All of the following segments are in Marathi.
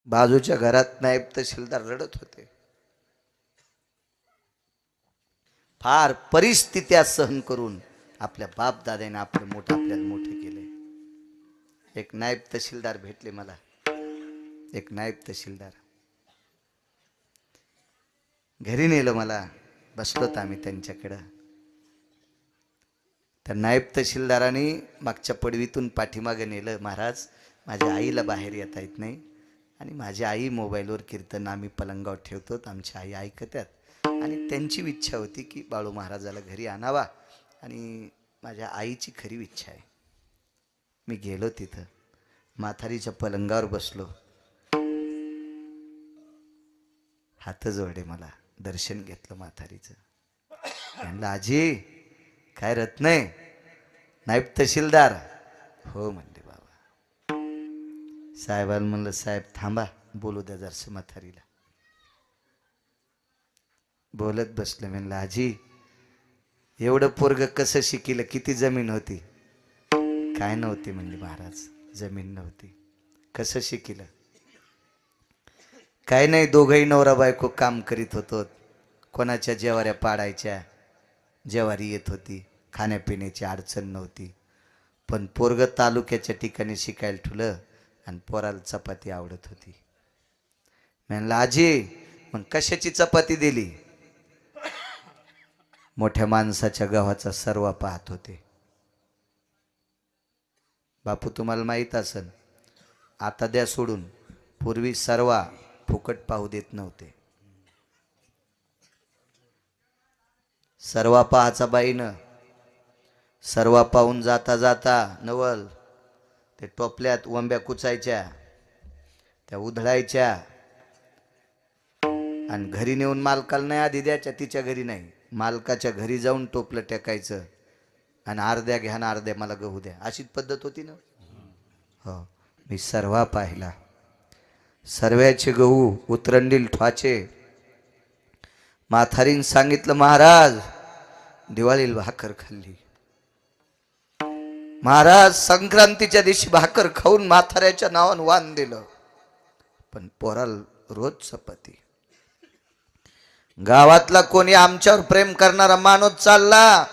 बाजूच्या घरात नायब तहसीलदार रडत होते. फार परिस्थित्या सहन करून आपल्या बाप दादाने आपल्याला मोठे केले. एक नायब तहसीलदार भेटले मला. एक नायब तहसीलदार घरी नेलं मला. बसलोत आम्ही त्यांच्याकडं. त्या नायब तहसीलदारांनी मागच्या पडवीतून पाठीमागे नेलं. महाराज, माझ्या आईला बाहेर येता येत नाही आणि माझी आई मोबाईलवर कीर्तन आम्ही पलंगावर ठेवतो, आमची आई ऐकतात आणि त्यांची इच्छा होती की बाळू महाराजाला घरी आणावा आणि माझ्या आईची खरी इच्छा आहे. मी गेलो तिथं, म्हातारीच्या पलंगावर बसलो. हात जोडे, मला दर्शन घेतलं म्हातारीचं. म्हणलं, आजी काय रत्न आहे? नायब तहसीलदार. हो म्हणले बाबा. साहेबाला म्हणलं, साहेब थांबा, बोलू द्या जरसं म्हातारीला. बोलत बसले. म्हणलं, आजी एवढं पोरग कसं शिकिलं? किती जमीन होती? काय नव्हती म्हणली महाराज, जमीन नव्हती. कसं शिकिलं? काय नाही, दोघंही नवरा बायको काम करीत होतो. कोणाच्या जेवाऱ्या पाडायच्या, जेवारी येत होती, खाण्यापिण्याची अडचण नव्हती. पण पोरग तालुक्याच्या ठिकाणी शिकायला ठेवलं आणि पोराला चपाती आवडत होती. म्हणलं, आजी मग कशाची चपाती दिली? मोठ्या माणसाच्या गव्हाचा सर्वा पाहत होते. बापू तुम्हाला माहीत असेल, आता द्या सोडून, पूर्वी सर्वा फुकट पाहू देत नव्हते. सर्वा पाहाचा बाईनं. सर्वा पाहून जाता जाता नवल ते टोपल्यात वंब्या कुचायच्या, त्या उधळायच्या आणि घरी नेऊन मालकाला नाही आधी द्यायच्या. तिच्या घरी नाही, मालकाच्या घरी जाऊन टोपलं टेकायचं आणि अर्ध्या घ्या ना अर्ध्या मला गहू द्या, अशीच पद्धत होती ना. हो, मी सर्वा पाहिला. सर्व्याचे गहू उतरंडील ठवाचे. म्हातारीन सांगितलं, महाराज दिवाळीला भाकर खाल्ली. महाराज संक्रांतीच्या दिवशी भाकर खाऊन म्हाताऱ्याच्या नावानं वाण दिलं, पण पोराला रोज चपाती. गावातला कोणी आमच्यावर प्रेम करणारा माणूस चालला,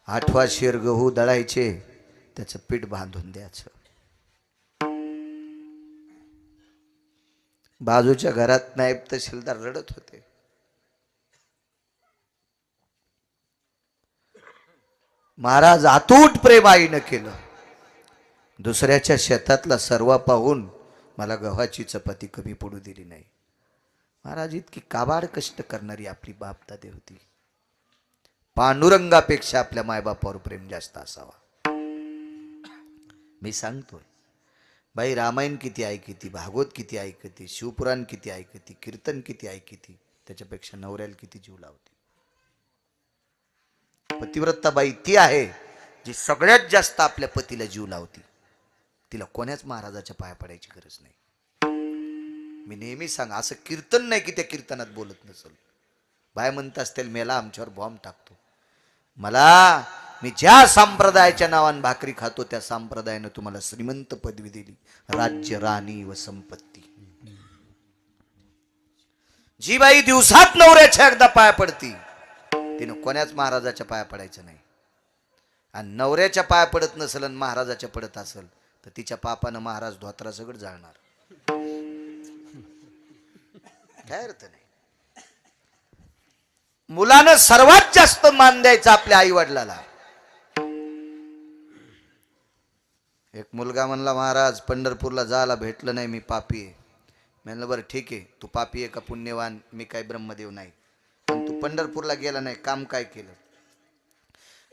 8वा शेर गहू दळायचे, त्याचं पीठ बांधून द्यायचं. बाजूच्या घरात नायब तहसीलदार रडत होते. महाराज अतूट प्रेम आईनं केलं. दुसऱ्याच्या शेतातला सर्वा पाहून मला गव्हाची चपाती कमी पडू दिली नाही. महाराज इतकी काबाड कष्ट करणारी आपली बापदादी होती. पांडुरंगापेक्षा आपल्या मायबापावर प्रेम जास्त असावा. मी सांगतोय, बाई रामायण किती ऐकती, भागवत किती ऐकती, शिवपुराण किती ऐकती, कीर्तन किती ऐकती, त्याच्यापेक्षा नवऱ्याला किती जीव लावते. पतिव्रता बाई ती आहे जी सगळ्यात जास्त आपल्या पतीला जीव लावती. तिला कोण्याच महाराजाच्या पाया पडायची गरज नाही. मी नेहमी सांग, असं कीर्तन नाही की त्या कीर्तनात बोलत नसल. बाय म्हणत असतील मेला आमच्यावर बॉम्ब टाकतो. मी ज्या संप्रदायाच्या नावाने भाकरी खातो त्या संप्रदायाने तुम्हाला श्रीमंत पदवी दिली, राज्य, राणी व संपत्ती. जी बाई दिवसात नवऱ्याच्या एकदा पाया पडती तिनं कोण्याच महाराजाच्या पाया पडायचं नाही. आणि नवऱ्याच्या पाया पडत नसेल आणि महाराजाच्या पडत असेल तर तिच्या पापानं महाराज धोत्रा सगळं जाळणार. काय अर्थ नाही. मुलानं सर्वात जास्त मान द्यायचा आपल्या आई वडिलाला. एक मुलगा म्हणला, महाराज पंढरपूरला जायला भेटलं नाही, मी पापी आहे. म्हणलं, बरं ठीक आहे, तू पापी आहे का पुण्यवान? मी काय ब्रह्मदेव नाही, पण तू पंढरपूरला गेला नाही, काम काय केलं?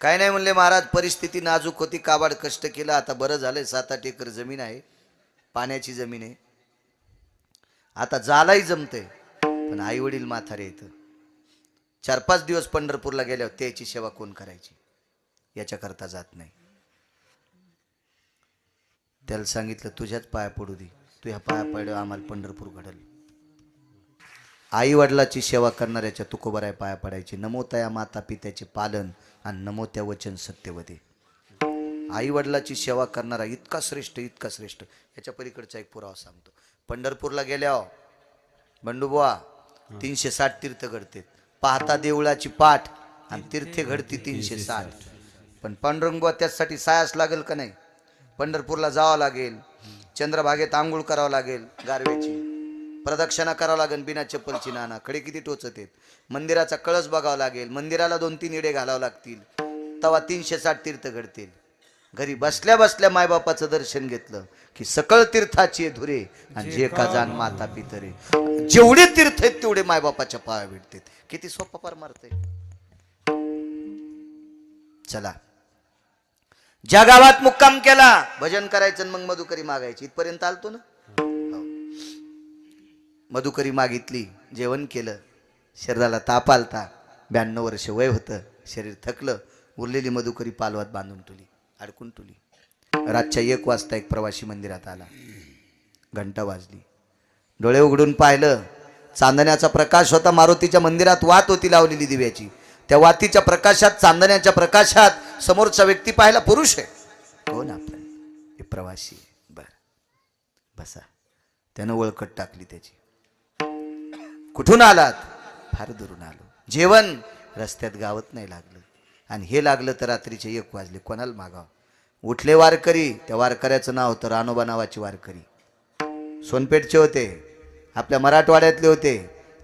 काय नाही म्हणले, महाराज परिस्थिती नाजूक होती, काबाड कष्ट केलं, आता बरं झालंय, 7-8 एकर जमीन आहे, पाण्याची जमीन आहे, आता जालाही जमतंय. पण आई वडील म्हातारे येतं, 4-5 दिवस पंढरपूरला गेल्यावर त्याची सेवा कोण करायची? याच्याकरता जात नाही. त्याला सांगितलं, तुझ्याच पाया पडू दे, तू ह्या पाया पडल्यावर आम्हाला पंढरपूर घडल. आई वडिलाची सेवा करणाऱ्याच्या तुकोबराय पाया पडायची. नमो तया माता पित्याचे पालन आणि नमो त्या वचन सत्यवदे. आई वडिलाची सेवा करणारा इतका श्रेष्ठ, इतका श्रेष्ठ. याच्या पलीकडचा एक पुरावा सांगतो. पंढरपूरला गेल्यावर बंडूबुवा 360 तीर्थ घडते. पाहता देवळाची पाठ आणि तीर्थे घडती 360. पण पांडुरंगबुवा त्यासाठी सायास लागेल का नाही? पंढरपूरला जावं लागेल, चंद्रभागेत आंघोळ करावं लागेल, गारव्याची प्रदक्षिणा करावं लागेल, बिना चप्पलची. नाना खडे किती टोचत आहेत. मंदिराचा कळस बघावं लागेल, मंदिराला 2-3 इडे घालावं लागतील, तेव्हा 360 तीर्थ घडतील. घरी बसल्या बसल्या मायबापाचं दर्शन घेतलं की सकळ तीर्थाची धुरे आणि जे का जाण माता पितरे. जेवढे तीर्थ आहेत तेवढे मायबापाच्या पाया भेटतात. किती सोपा पार मारतय. चला, ज्या गावात मुक्काम केला भजन करायचं, मग मधुकरी मागायची. इथपर्यंत आलतो ना. मधुकरी मागितली, जेवण केलं, शरीराला ताप आलता, 92 वर्ष वय होतं, शरीर थकलं. उरलेली मधुकरी पालवात बांधून तुली, अडकून तुली. रातच्या 1 वाजता एक प्रवासी मंदिरात आला. घंटा वाजली, डोळे उघडून पाहिलं, चांदण्याचा प्रकाश होता. मारुतीच्या मंदिरात वात होती लावलेली दिव्याची. त्या वातीच्या प्रकाशात, चांदण्याच्या प्रकाशात समोरचा व्यक्ती पाहिला, पुरुष आहे. कोण आपण? हे प्रवासी. बर, बसा. त्यानं ओळखत टाकली त्याची. कुठून आलात? फार दुरून आलो. जेवण रस्त्यात गावत नाही लागलं, आणि हे लागलं तर रात्रीचे 1 वाजले. कोणाला मागावं? उठले वारकरी. त्या वारकऱ्याचं नाव होतं रानोबा नावाचे वारकरी. सोनपेठचे होते, आपल्या मराठवाड्यातले होते,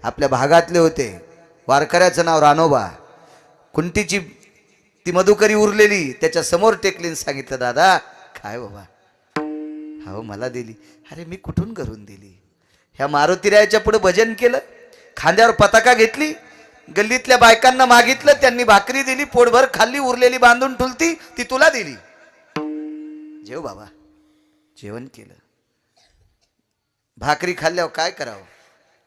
आपल्या भागातले होते. वारकऱ्याचं नाव रानोबा. कुंटीची ती मधुकरी उरलेली त्याच्या समोर टेकलीन, सांगितलं, दादा काय बाबा? हो मला दिली. अरे मी कुठून घरून दिली? ह्या मारुतीरायाच्या पुढे भजन केलं, खांद्यावर पताका घेतली, गल्लीतल्या बायकांना मागितलं, त्यांनी भाकरी दिली, पोटभर खाल्ली, उरलेली बांधून ठुलती, ती तुला दिली. जेव बाबा. जेवण केलं. भाकरी खाल्ल्यावर काय करावं?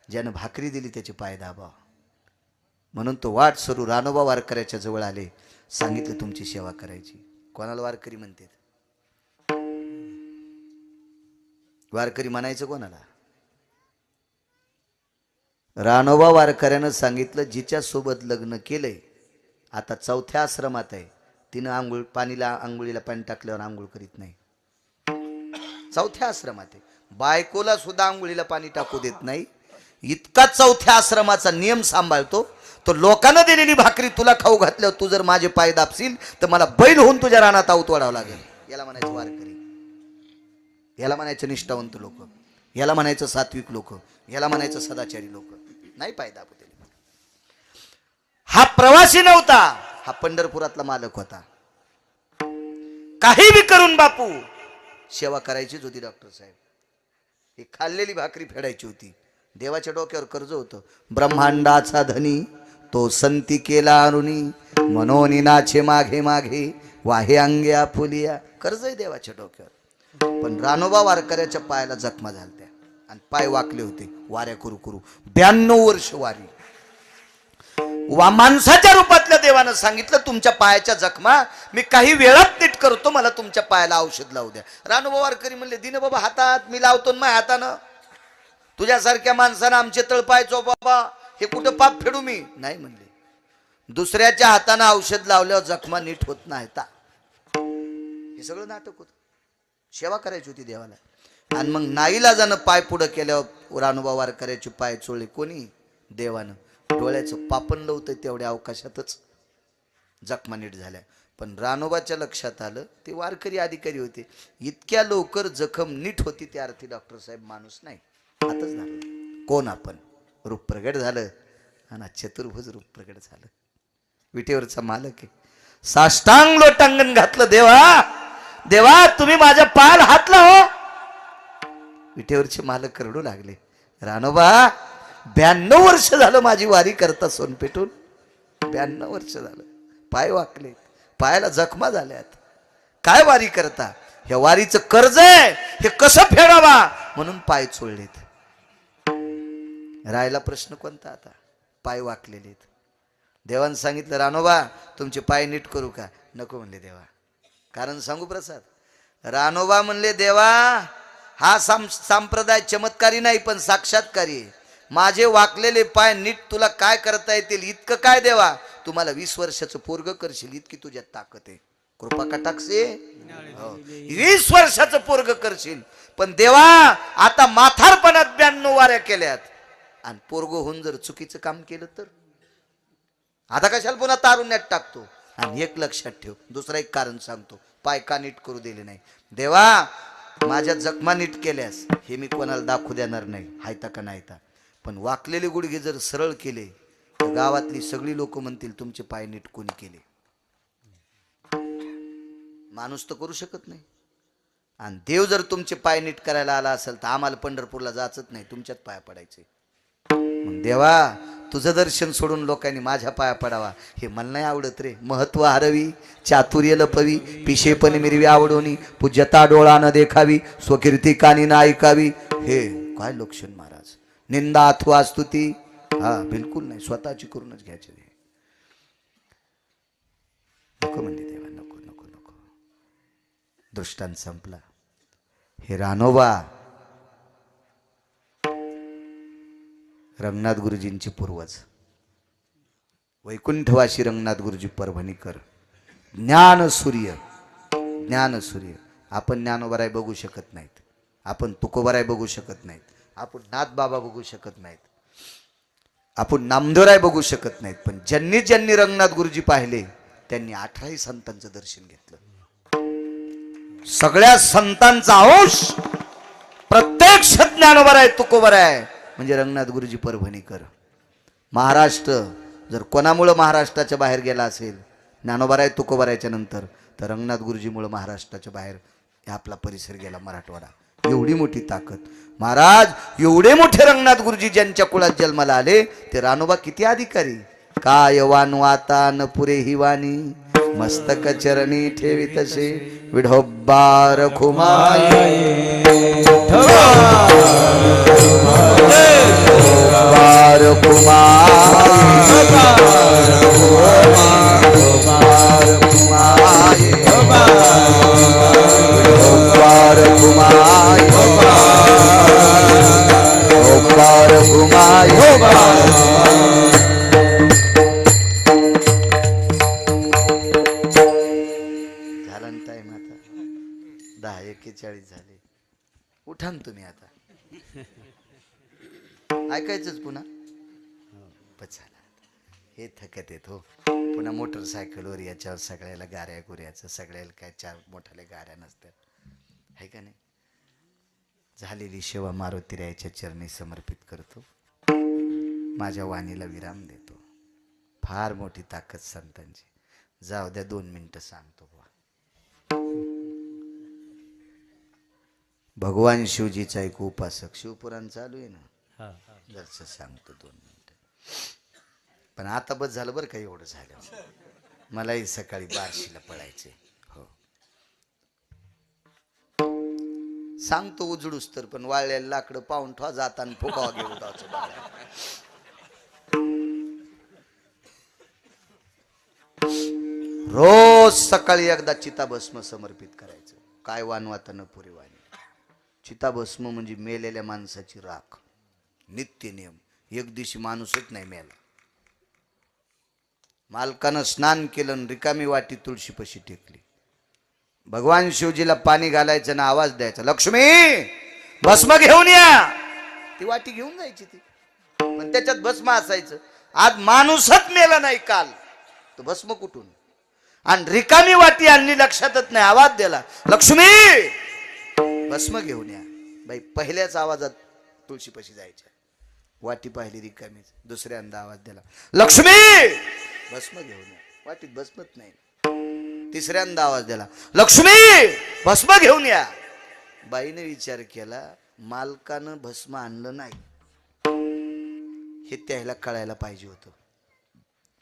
ज्यानं भाकरी दिली त्याचे पाय दाबाव. म्हणून तो वाट सरू रानोबा वारकऱ्याच्या जवळ आले, सांगितलं तुमची सेवा करायची. कोणाला वारकरी म्हणते? वारकरी म्हणायचं कोणाला? रानोबा वारकऱ्यानं सांगितलं, जिच्या सोबत लग्न केलंय, आता 4थ्या आश्रमात आहे, तिनं आंघोळीला पाणी टाकल्यावर आंघोळ करीत नाही. 4थ्या आश्रमात आहे. बायकोला सुद्धा आंघोळीला पाणी टाकू देत नाही. इतका 4थ्या आश्रमाचा नियम सांभाळतो तो. लोकांना दिलेली भाकरी तुला खाऊ घातल्यावर तू जर माझे पाय दाबशील तर मला बैल होऊन तुझ्या रानात आऊत वाढावं लागेल. याला म्हणायचं वारकरी, याला म्हणायचं निष्ठावंत लोक, याला म्हणायचं सात्विक लोक, याला म्हणायचं सदाचारी लोक. नाही पाय दाबू दिले. हा प्रवासी नव्हता, हा पंढरपुरातला मालक होता. काही बी करून बापू सेवा करायचीच होती. डॉक्टर साहेब, ही खाल्लेली भाकरी फेडायची होती. देवाच्या डोक्यावर कर्ज होतं. ब्रह्मांडाचा धनी तो संती केला अरुणी, मनोनी नाचे मागे मागे, वाहे अंगे आपुलिया. कर्ज आहे देवाच्या डोक्यावर. पण रानोबा वारकऱ्याच्या पायाला जखमा झाल्या आणि पाय वाकले होते वाऱ्या करू करू. 92 वर्ष वारी. माणसाच्या रूपातल्या देवानं सांगितलं, तुमच्या पायाच्या जखमा मी काही वेळात नीट करतो, मला तुमच्या पायाला औषध लावू द्या. रानोबा वारकरी म्हणले, दिन बाबा हातात मी लावतो माझ्या हातानं. तुझ्यासारख्या माणसानं आमचे तळपाय बाबा, हे कुठं पाप फेडू मी? नाही म्हणले. दुसऱ्याच्या हातानं औषध लावल्यावर जखमा नीट होत नाही. हे सगळं नाटक होतं. सेवा करायची होती देवाला. आणि मग नाईलाजानं पाय पुढं केल्यावर रानोबा वारकऱ्याचे पाय चोळले. कोणी? देवानं. डोळ्याचं पापण लावतं तेवढ्या अवकाशातच जखमा नीट झाल्या. पण रानोबाच्या लक्षात आलं, ते वारकरी अधिकारी होते, इतक्या लवकर जखम नीट होती त्या अर्थी डॉक्टर साहेब माणूस नाही. आताच झालं. कोण आपण? रूप प्रगट झालं आणि चतुर्भुज रूप प्रगट झालं. विटेवरचा मालक आहे. साष्टांग लोटांगण घातलं. देवा देवा तुम्ही माझ्या पायाला हात लावा. विटेवरचे मालक रडू लागले. रानोबा 92 वर्ष झालं माझी वारी करता सोनपेठून. 92 वर्ष झालं. पाय वाकले, पायाला जखमा झाल्यात. काय वारी करता? ह्या वारीचं कर्ज आहे, हे कसं फेडावा म्हणून पाय चोळलेत. राहिला प्रश्न कोणता आता? पाय वाकलेले. देवानं सांगितलं, रानोबा तुमचे पाय नीट करू का? नको म्हणले देवा. कारण सांगू प्रसाद? रानोबा म्हणले, देवा हा संप्रदाय चमत्कारी नाही पण साक्षात्कारी आहे. माझे वाकलेले पाय नीट तुला काय करता येतील इतकं काय देवा? तुम्हाला 20 वर्षाचं पोरग करशील इतकी तुझ्यात ताकद आहे. कृपा कटाक्षे 20 वर्षाचं पोरग करशील, पण देवा आता म्हातारपणात 92 वाऱ्या केल्यात आणि पोरग होऊन जर चुकीचं काम केलं तर आता कशाला पुन्हा तारुण्यात टाकतो. आणि एक लक्षात ठेव, दुसरं एक कारण सांगतो, पाय का नीट करू दिले नाही. देवा माझ्या जखमा नीट केल्यास हे मी कोणाला दाखवू देणार नाही, हायता का नाहीता, पण वाकलेले गुडघे जर सरळ केले तर गावातली सगळी लोक म्हणतील तुमचे पाय नीट कोणी केले. माणूस तर करू शकत नाही, आणि देव जर तुमचे पाय नीट करायला आला असेल तर आम्हाला पंढरपूरला जायचंच नाही, तुमच्यात पाया पडायचे. मग देवा तुझं दर्शन सोडून लोकांनी माझ्या पाया पडावा हे मला नाही आवडत रे. महत्व हरवी, चातुर्य लपवी, पिशेपण मिरवी आवडोनी, पूज्यता डोळा न देखावी, स्वकीर्ती कानी ना ऐकावी. हे काय लक्षण महाराज. निंदा अथवा स्तुती हा बिलकुल नाही, स्वतःची करूनच घ्यायची. नको म्हणजे देवा, नको नको नको. दृष्टांत संपला. हे रानोबा रंगनाथ गुरुजींचे पूर्वज, वैकुंठवासी रंगनाथ गुरुजी परभणीकर, ज्ञान सूर्य. ज्ञान सूर्य. आपण ज्ञानोबराय बघू शकत नाहीत, आपण तुकोबराय बघू शकत नाहीत, आपण नाथ बाबा बघू शकत नाहीत, आपण नामदेवराय बघू शकत नाहीत, पण ज्यांनी ज्यांनी रंगनाथ गुरुजी पाहिले त्यांनी 18 संतांचं दर्शन घेतलं. सगळ्या संतांचा अंश प्रत्यक्ष ज्ञानोबराय तुकोबराय म्हणजे रंगनाथ गुरुजी परभणीकर. महाराष्ट्र जर कोणामुळे महाराष्ट्राच्या बाहेर गेला असेल ज्ञानोबराय तुकोबरायच्या नंतर, तर रंगनाथ गुरुजीमुळे महाराष्ट्राच्या बाहेर आपला परिसर गेला मराठवाडा. एवढी मोठी ताकद महाराज. एवढे मोठे रंगनाथ गुरुजी ज्यांच्या कुळात जन्माला आले ते रानोबा किती अधिकारी. काय वानवाता न पुरे ही वाणी, मस्तक चरणी ठेवी तसे विढोबार खुमाये. बार खुमाये, बार खुमाये, बार खुमाये, बार खुमाये. झाला 10:41 झाले. उठा ना तुम्ही आता, ऐकायचंच पुन्हा. चला हे थकत येत हो. पुन्हा मोटरसायकलवर याच्यावर सगळ्याला गाऱ्या गुऱ्याचं, सगळ्याला काय 4 मोठाले गाऱ्या नसतात, आहे का नाही. झालेली सेवा मारुतीरायाच्या चरणी समर्पित करतो. माझ्या वाणीला विराम देतो. फार मोठी ताकद संतांची. जाऊ द्या 2 मिनिटं सांगतो. भगवान शिवजीचा एक उपासक, शिवपुराण चालू आहे ना, जरच सांगतो 2 मिनिटं. पण आता बस झालं बरं का, एवढं झालं. मलाही सकाळी बार्शीला पळायचे. हो सांगतो उजडूस तर, पण वाळलेलं लाकडं पाहून ठेवा जाताना फुकावा घेऊन रोज सकाळी एकदा चिताभस्म समर्पित करायचं. काय वानवातानं पुरी वाणी. चिताभस्म म्हणजे मेलेल्या माणसाची राख. नित्य नियम. एक दिवशी माणूसच नाही मेला. मालकानं स्नान केलं, रिकामी वाटी तुळशीपाशी टेकली. भगवान शिवजीला पाणी घालायचं ना आवाज द्यायचा, लक्ष्मी भस्म घेऊन या. ती वाटी घेऊन जायची ती, पण त्याच्यात भस्म असायचं. आज माणूसच मेला नाही काल, तो भस्म कुठून. आणि रिकामी वाटी आणली, लक्षातच नाही, आवाज दिला लक्ष्मी भस्म घेऊन या. बाई पहिल्याच आवाजात तुळशीपाशी जायच्या. वाटी पाहिली रिकामीच. दुसऱ्यांदा आवाज दिला लक्ष्मी भस्म घेऊन या. वाटीत भस्मच नाही. तिसऱ्यांदा आवाज दिला लक्ष्मी भस्म घेऊन या. बाईने विचार केला, मालकानं भस्म आणलं नाही हे त्याला कळायला पाहिजे होतं.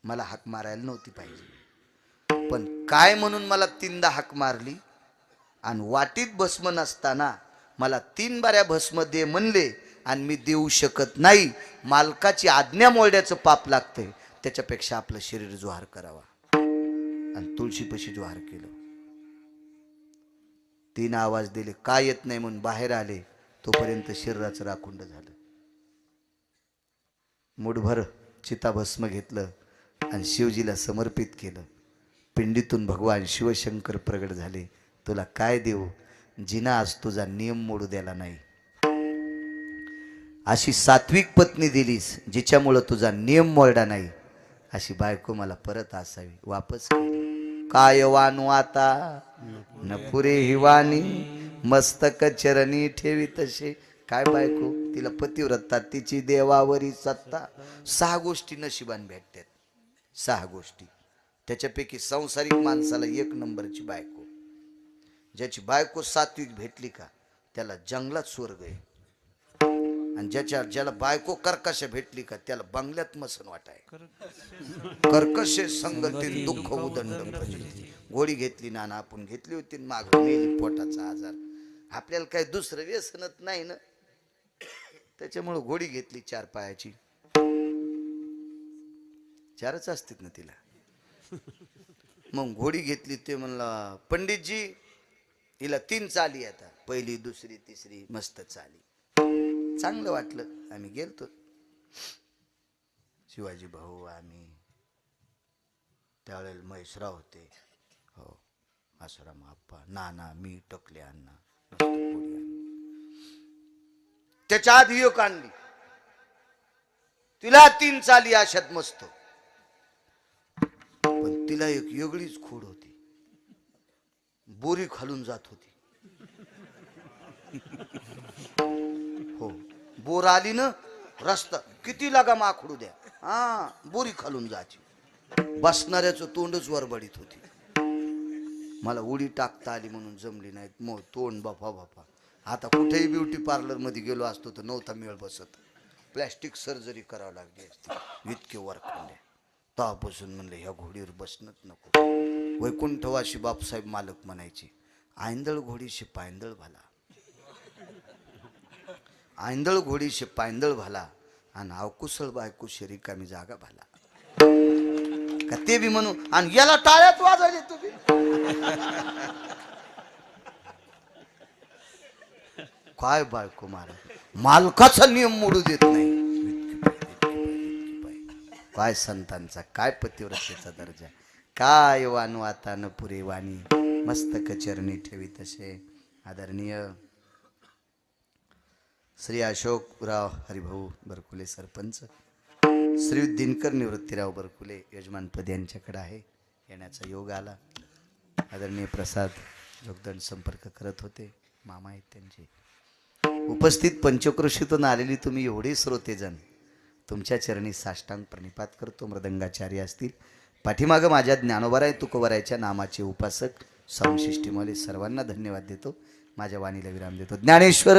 मला हाक मारायला नव्हती पाहिजे, पण काय म्हणून मला 3दा हाक मारली आणि वाटीत भस्म नसताना मला 3 बाऱ्या भस्म दे म्हणले आणि मी देऊ शकत नाही. मालकाची आज्ञा मोडण्याचं पाप लागतंय, त्याच्यापेक्षा आपलं शरीर जोहार करावा. आणि तुळशीपाशी जोहार केलं. 3 आवाज दिले, काय येत नाही म्हणून बाहेर आले. तोपर्यंत शरीराचं राखुंड झालं. मुठभर चिताभस्म घेतलं आणि शिवजीला समर्पित केलं. पिंडीतून भगवान शिवशंकर प्रगट झाले. तुला काय देऊ, जिना आज तुझा नियम मोडू द्याला नाही. अशी सात्विक पत्नी दिलीस जिच्यामुळं तुझा नियम मोडला नाही. अशी बायको मला परत असावी, वापस केली. काय वानू आता न पुरे ही वाणी, मस्तक चरणी ठेवी तसे. काय बायको, तिला पतिव्रता, तिची देवावरी सत्ता. 6 गोष्टी नशिबान भेटतात, 6 गोष्टी. त्याच्यापैकी संसारिक माणसाला 1 नंबरची बायको. ज्याची बायको सात्विक भेटली का त्याला जंगलात स्वर्ग आहे. आणि ज्याला बायको कर्कश भेटली का त्याला बंगल्यात मसन वाटाय. कर्कश संगतीन दुःख उदंड. गोळी घेतली ना आपण घेतली होती, माग मेली पोटाचा आजार. आपल्याला काही दुसरं व्यसनच नाही ना, त्याच्यामुळे गोळी घेतली 4 पायाची. 4च असतात ना तिला. मग घोडी घेतली. ते म्हणला पंडितजी हिला 3 चाली आता, पहिली दुसरी तिसरी मस्त चाली. चांगलं वाटलं. आम्ही गेलतो, शिवाजी भाऊ आम्ही, त्यावेळेला महेशराव होते, हो, आसाराम आप्पा, नाना, मी, टकले अण्णा. त्याच्या आधी एक आणली, तिला 3 चाली अशात मस्त. पण तिला एक वेगळीच खोड होती, बोरी खालून जात होती. हो, बोर आली ना रस्ता किती लागा माखडू द्या, हा बोरी खालून जायची. बसणाऱ्याचं तोंडच वरबडीत होती. मला उडी टाकता आली म्हणून जमली नाही. मग तोंड बाफा बाफा. आता कुठेही ब्युटी पार्लर मध्ये गेलो असतो तर नव्हता मेळ बसत. प्लॅस्टिक सर्जरी करावं लागली असती, इतके वर खाल्ले. तेव्हापासून म्हणलं ह्या घोडीवर बसणंच नको. वैकुंठवासी बापसाहेब मालक म्हणायचे, आयंदळ घोडीशी पायंदळ भाला, आयंदळ घोडीशी पायंदळ भाला, आणि अवकुशळ बायकोशी रिकामी जागा भाला. का ते बी म्हणून, आणि याला टाळ्यात वाजवले तुम्ही. काय बायको मारा, मालकाचा नियम मोडू देत नाही. काय संतांचा, काय पतिव्रतेचा दर्जा. काय वानू आता न पुरे वाणी, मस्तक चरणी ठेवी तसे. आदरणीय श्री अशोकराव हरिभाऊ बरकुले सरपंच, श्री दिनकर निवृत्तीराव बरकुले यजमानपद यांच्याकडे आहे, येण्याचा योग आला. आदरणीय प्रसाद जोगदंड संपर्क करत होते, मामा आहेत त्यांचे. उपस्थित पंचक्रोशीतून आलेली तुम्ही एवढे श्रोतेजन, तुमच्या चरणी साष्टांग प्रणिपात करतो. मृदंगाचार्य असतील, पाठीमागं माझ्या ज्ञानोबाराय तुकोबारायच्या नामाचे उपासक साऊंड सिस्टीमवाले सर्वांना धन्यवाद देतो. माझ्या वाणीला विराम देतो. ज्ञानेश्वर